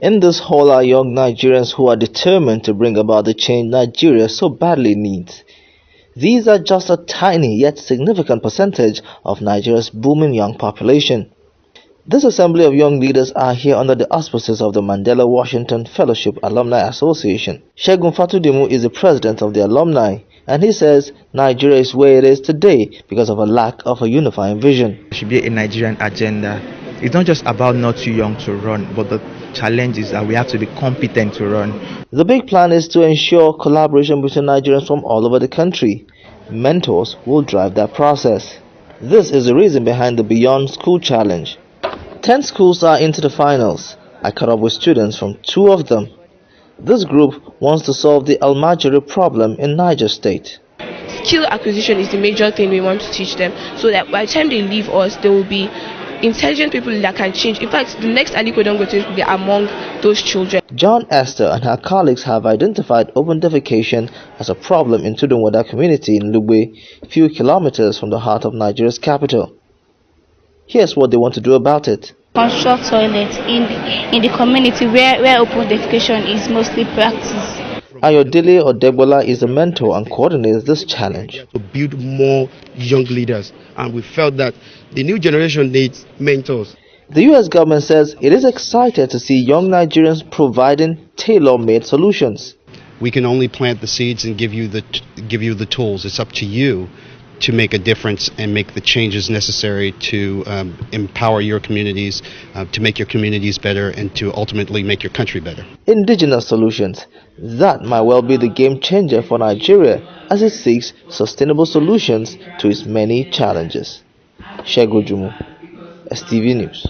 In this hall are young Nigerians who are determined to bring about the change Nigeria so badly needs. These are just a tiny yet significant percentage of Nigeria's booming young population. This assembly of young leaders are here under the auspices of the Mandela Washington Fellowship Alumni Association. Segun Fatudimu is the president of the alumni, and he says Nigeria is where it is today because of a lack of a unifying vision. There should be a Nigerian agenda. It's not just about not too young to run, but the challenge is that we have to be competent to run. The big plan is to ensure collaboration between Nigerians from all over the country. Mentors will drive that process. This is the reason behind the Beyond School Challenge. 10 schools are into the finals. I caught up with students from 2 of them. This group wants to solve the Almajiri problem in Niger State. Skill acquisition is the major thing we want to teach them, so that by the time they leave us, they will be intelligent people that can change. In fact, the next Aliko Dangote will be among those children. John Esther and her colleagues have identified open defecation as a problem in Tudunwada community in Lugbe, few kilometers from the heart of Nigeria's capital. Here's what they want to do about it. Construct toilets in the community where open defecation is mostly practiced. Ayodele Odebola is a mentor and coordinates this challenge. To build more young leaders, and we felt that the new generation needs mentors. The U.S. government says it is excited to see young Nigerians providing tailor-made solutions. We can only plant the seeds and give you the tools. It's up to you to make a difference and make the changes necessary to empower your communities, to make your communities better, and to ultimately make your country better. Indigenous solutions. That might well be the game changer for Nigeria as it seeks sustainable solutions to its many challenges. Shegojumu, STV News.